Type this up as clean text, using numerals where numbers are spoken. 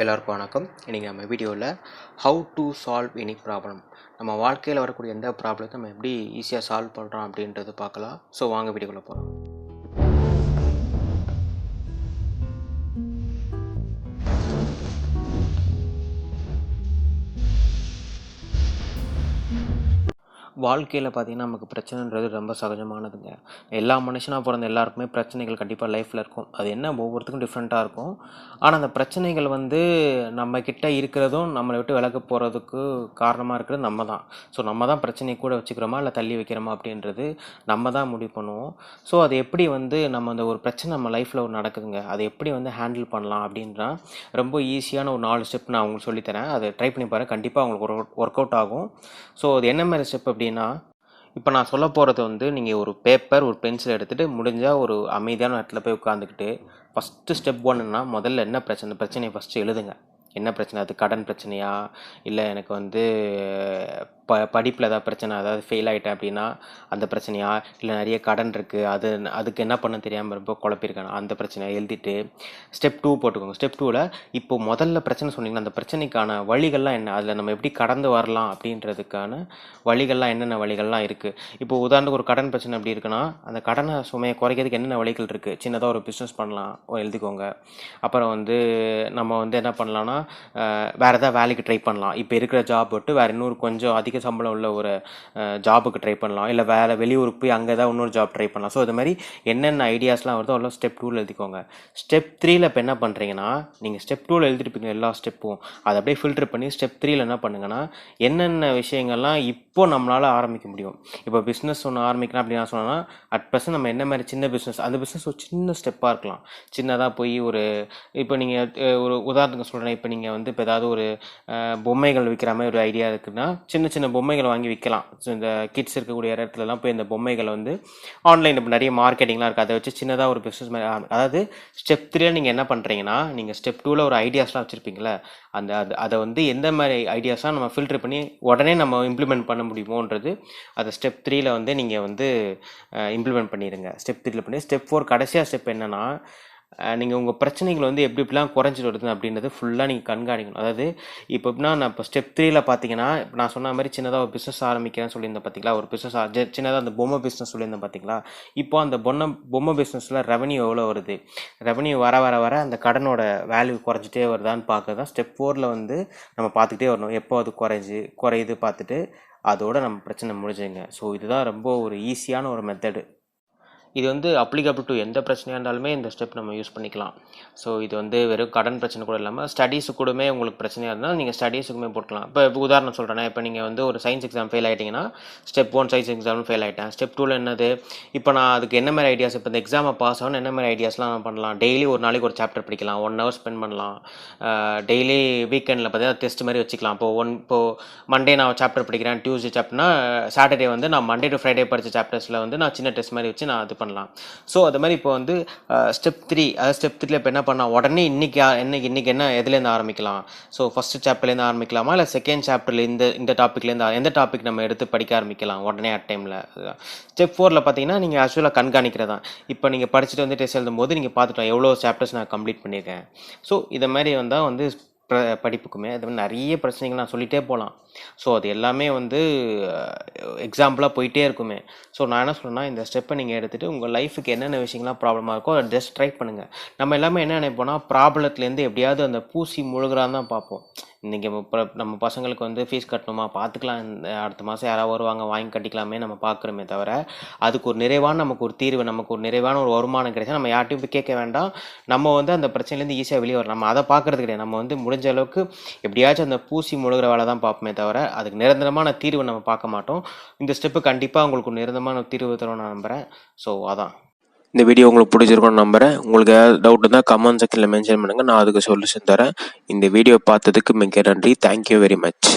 எல்லாருக்கும் வணக்கம். இன்றைக்கி நம்ம வீடியோவில் how to solve any problem, நம்ம வாழ்க்கையில் வரக்கூடிய எந்த ப்ராப்ளத்தை நம்ம எப்படி ஈஸியாக சால்வ் பண்ணுறோம் அப்படின்றது பார்க்கலாம். ஸோ வாங்க வீடியோக்குள்ளே போகலாம். வாழ்க்கையில் பார்த்திங்கன்னா நமக்கு பிரச்சனைன்றது ரொம்ப சகஜமானதுங்க. எல்லா மனுஷனாக பிறந்த எல்லாருக்குமே பிரச்சனைகள் கண்டிப்பாக லைஃப்பில் இருக்கும். அது என்ன ஒவ்வொருத்துக்கும் டிஃப்ரெண்ட்டாக இருக்கும். ஆனால் அந்த பிரச்சனைகள் நம்மக்கிட்ட இருக்கிறதும் நம்மளை விட்டு விலக போகிறதுக்கு காரணமாக இருக்கிறது நம்ம தான். ஸோ நம்ம தான் பிரச்சனையை கூட வச்சுக்கிறோமா இல்லை தள்ளி வைக்கிறோமா அப்படின்றது நம்ம தான் முடிவு பண்ணுவோம். ஸோ அது எப்படி நம்ம அந்த ஒரு பிரச்சனை நம்ம லைஃப்பில் நடக்குதுங்க, அதை எப்படி ஹேண்டில் பண்ணலாம் அப்படின்றா ரொம்ப ஈஸியான ஒரு 4 ஸ்டெப் நான் உங்களுக்கு சொல்லித்தரேன். அதை ட்ரை பண்ணி பாருங்கள், கண்டிப்பாக உங்களுக்கு ஒர்க் அவுட் ஆகும். ஸோ அது என்ன மாதிரி ஸ்டெப் அப்படின்னா, இப்போ நான் சொல்ல போகிறது நீங்கள் ஒரு பேப்பர் ஒரு பென்சில் எடுத்துகிட்டு முடிஞ்சால் ஒரு அமைதியான இடத்துல போய் உட்காந்துக்கிட்டு ஃபஸ்ட்டு ஸ்டெப் 1ன்னா முதல்ல என்ன பிரச்சனையை ஃபஸ்ட்டு எழுதுங்க. என்ன பிரச்சனை, அது கடன் பிரச்சனையா, இல்லை எனக்கு படிப்பில் ஏதாவது பிரச்சனை, அதாவது ஃபெயில் ஆகிட்டேன் அப்படின்னா அந்த பிரச்சனையா, இல்லை நிறைய கடன் இருக்குது அதுக்கு என்ன பண்ண தெரியாமல் ரொம்ப குழப்பிருக்காங்க அந்த பிரச்சனையை எழுதிட்டு ஸ்டெப் 2 போட்டுக்கோங்க. ஸ்டெப் 2ல் இப்போ முதல்ல பிரச்சனை சொன்னீங்கன்னா அந்த பிரச்சனைக்கான வழிகள்லாம் என்ன, அதில் நம்ம எப்படி கடந்து வரலாம் அப்படின்றதுக்கான வழிகள்லாம் என்னென்ன வழிகள்லாம் இருக்குது. இப்போ உதாரணத்துக்கு ஒரு கடன் பிரச்சனை அப்படி இருக்குன்னா அந்த கடனை சுமையை குறைக்கிறதுக்கு என்னென்ன வழிகள் இருக்குது. சின்னதாக ஒரு பிஸ்னஸ் பண்ணலாம், எழுதிக்கோங்க. அப்புறம் நம்ம என்ன பண்ணலான்னா வேறு ஏதாவது வேலைக்கு ட்ரை பண்ணலாம். இப்போ இருக்கிற ஜாப் விட்டு வேறு இன்னொரு கொஞ்சம் அதிக சம்பளம் உள்ள ஒரு ஜாபுக்கு ட்ரை பண்ணலாம், இல்லை வேறு வெளியூருக்கு போய் அங்கே ஏதாவது இன்னொரு ஜாப் ட்ரை பண்ணலாம். ஸோ இது மாதிரி என்னென்ன ஐடியாஸ்லாம் வருதோ அவ்வளோ ஸ்டெப் 2ல் எழுதிக்கோங்க. ஸ்டெப் 3ல் இப்போ என்ன பண்ணுறீங்கன்னா, நீங்கள் ஸ்டெப் 2ல் எழுதிருப்பீங்க எல்லா ஸ்டெப்பும், அதை அப்படியே ஃபில்டர் பண்ணி ஸ்டெப் 3ல் என்ன பண்ணுங்கன்னா, என்னென்ன விஷயங்கள்லாம் இப்போ நம்மளால் ஆரம்பிக்க முடியும். இப்போ பிஸ்னஸ் ஒன்று ஆரம்பிக்கலாம் அப்படின்னு நான் சொன்னேன்னா, அட் ப்ரெசன்ட் நம்ம என்ன மாதிரி சின்ன பிஸ்னஸ், அந்த பிஸ்னஸ் ஒரு சின்ன ஸ்டெப்பாக இருக்கலாம். சின்னதாக போய் இப்போ நீங்கள் ஒரு உதாரணத்துக்கு சொல்கிறேன், இப்போ நீங்கள் இப்போ ஏதாவது ஒரு பொம்மைகள் விற்கிற மாதிரி ஒரு ஐடியா இருக்குன்னா சின்ன சின்ன பொம்மைகள் வாங்கி விற்கலாம். ஸோ இந்த கிட்ஸ் இருக்கக்கூடிய இடத்துலலாம் போய் இந்த பொம்மைகளை ஆன்லைன் இப்போ நிறைய மார்க்கெட்டிங்லாம் இருக்குது, அதை வச்சு சின்னதாக ஒரு பிஸ்னஸ் மாதிரி அதாவது ஸ்டெப் 3ல் நீங்கள் என்ன பண்ணுறீங்கன்னா, நீங்கள் ஸ்டெப் 2ல் ஒரு ஐடியாஸ்லாம் வச்சுருப்பீங்களே, அதை எந்த மாதிரி ஐடியாஸ்லாம் நம்ம ஃபில்டர் பண்ணி உடனே நம்ம இம்ப்ளிமெண்ட் பண்ண முடியுமோன்றது அதை ஸ்டெப் 3ல் நீங்கள் இம்ப்ளிமெண்ட் பண்ணிடுங்க. ஸ்டெப் 3ல் பண்ணி ஸ்டெப் 4 கடைசியாக ஸ்டெப் என்னென்னா, நீங்கள் உங்கள் பிரச்சனைகள் எப்படிலாம் குறைஞ்சிட்டு வருது அப்படின்றது ஃபுல்லாக நீங்கள் கண்காணிக்கணும். அதாவது இப்போ எப்படின்னா, நான் இப்போ ஸ்டெப் 3ல் பார்த்தீங்கன்னா, இப்போ நான் சொன்ன மாதிரி சின்னதாக ஒரு பிஸ்னஸ் ஆரம்பிக்கிறேன்னு சொல்லியிருந்தேன் பார்த்தீங்களா, ஒரு பிஸ்னஸ் சின்னதாக அந்த பொம்மை பிஸ்னஸ் சொல்லியிருந்தேன் பார்த்தீங்களா. இப்போ அந்த பொம்மை பிஸ்னஸில் ரெவன்யூ எவ்வளோ வருது, ரெவன்யூ வர வர வர அந்த கடனோட வேல்யூ குறைஞ்சிட்டே வருதான்னு பார்க்க தான் ஸ்டெப் 4ல் நம்ம பார்த்துக்கிட்டே வரணும். எப்போ அது குறையுது பார்த்துட்டு அதோட நம்ம பிரச்சனை முடிஞ்சுங்க. ஸோ இதுதான் ரொம்ப ஒரு ஈஸியான ஒரு மெத்தடு. இது அப்ளிகபிள் டு எந்த பிரச்சனையாக இருந்தாலுமே இந்த ஸ்டெப் நம்ம யூஸ் பண்ணிக்கலாம். ஸோ இது வெறும் கடன் பிரச்சனை கூட இல்லாமல் ஸ்டடீஸு கூடமே உங்களுக்கு பிரச்சனையாக இருந்தால் நீங்கள் ஸ்டடீஸுக்குமே போட்டுக்கலாம். இப்போ உதாரணம் சொல்கிறேன்னா, இப்போ நீங்கள் ஒரு சயின்ஸ் எக்ஸாம் ஃபெயில் ஆகிட்டிங்கன்னா, ஸ்டெப் 1 சயின்ஸ் எக்ஸாம் ஃபெயில் ஆகிட்டேன். ஸ்டெப் 2ல் என்னது, இப்போ நான் அதுக்கு என்ன மாதிரி ஐடியாஸ், இப்போ இந்த எக்ஸாமை பாஸ் ஆகணும் என்ன மாதிரி ஐடியாஸ்லாம் நான் பண்ணலாம். டெய்லி ஒரு நாளைக்கு ஒரு சாப்டர் படிக்கலாம், 1 hour ஸ்பெண்ட் பண்ணலாம். டெய்லி வீக்கெண்டில் பார்த்தீங்கன்னா டெஸ்ட் மாதிரி வச்சுக்கலாம். இப்போ மண்டே நான் சாப்டர் படிக்கிறேன், டியூஸ்டே சாப்டர்னா சாட்டர்டே நான் மண்டே டு ஃப்ரைடே படித்த சாப்டர்ஸில் நான் சின்ன டெஸ்ட் மாதிரி வச்சு நான் அது பண்ணலாம். ஸோ அது மாதிரி இப்போ ஸ்டெப் 3, அதாவது ஸ்டெப் 3ல் இப்போ என்ன பண்ணலாம், உடனே இன்றைக்கி என்ன எதுலேருந்து ஆரம்பிக்கலாம். ஸோ ஃபஸ்ட்டு சாப்டர்லேருந்து ஆரம்பிக்கலாமா, இல்லை செகண்ட் சாப்டரில் இந்த டாப்பிக்லேருந்து எந்த டாபிக் நம்ம எடுத்து படிக்க ஆரம்பிக்கலாம் உடனே அட் டைமில். ஸ்டெப் 4ல் பார்த்தீங்கன்னா, நீங்கள் ஆக்சுவலாக கண்காணிக்கிறதான். இப்போ நீங்கள் படிச்சுட்டு டெஸ்ட் எழுதும் போது நீங்கள் பார்த்துக்கலாம் எவ்வளோ சாப்டர்ஸ் நான் கம்ப்ளீட் பண்ணியிருக்கேன். ஸோ இதை மாதிரி படிப்புக்குமே அது நிறைய பிரச்சனைகள் நான் சொல்லிகிட்டே போகலாம். ஸோ அது எல்லாமே எக்ஸாம்பிளாக போயிட்டே இருக்குமே. ஸோ நான் என்ன சொல்கிறேன்னா, இந்த ஸ்டெப்பை நீங்கள் எடுத்துகிட்டு உங்கள் லைஃபுக்கு என்னென்ன விஷயங்கள்லாம் ப்ராப்ளமாக இருக்கோ அதை ஜஸ்ட் ட்ரை பண்ணுங்கள். நம்ம எல்லாமே என்ன நினைப்போம்னா, ப்ராப்ளத்துலேருந்து எப்படியாவது அந்த பூசி முழுகிறான்னு தான் பார்ப்போம். இன்றைக்கி நம்ம பசங்களுக்கு ஃபீஸ் கட்டணுமா, பார்த்துக்கலாம், அடுத்த மாதம் யாராவது வருவாங்க வாங்கி கட்டிக்கலாமே நம்ம பார்க்குறோமே தவிர, அதுக்கு ஒரு நிறைவான நமக்கு ஒரு தீர்வு, நமக்கு ஒரு நிறைவான ஒரு வருமானம் கிடைச்சா நம்ம யார்ட்டையும் போய் கேட்க வேண்டாம். நம்ம அந்த பிரச்சனையிலேருந்து ஈஸியாக வெளியே வரலாம். நம்ம அதை பார்க்குறது கிடையாது. நம்ம முடிஞ்ச அளவுக்கு எப்படியாச்சும் அந்த பூசி முழுகிற வேலை தான் பார்ப்போமே தவிர, அதுக்கு நிரந்தரமான தீர்வு நம்ம பார்க்க மாட்டோம். இந்த ஸ்டெப்பு கண்டிப்பாக உங்களுக்கு நிரந்தரமான தீர்வு தரும் நான் நம்புகிறேன். ஸோ அதான் இந்த வீடியோ உங்களுக்கு பிடிச்சிருக்கும்னு நம்புகிறேன். உங்களுக்கு ஏதாவது டவுட் இருந்தால் கமெண்ட் செக்ஷனில் மென்ஷன் பண்ணுங்கள், நான் அதுக்கு சொல்யூஷன் தரேன். இந்த வீடியோ பார்த்ததுக்கு மிக நன்றி. Thank you very much.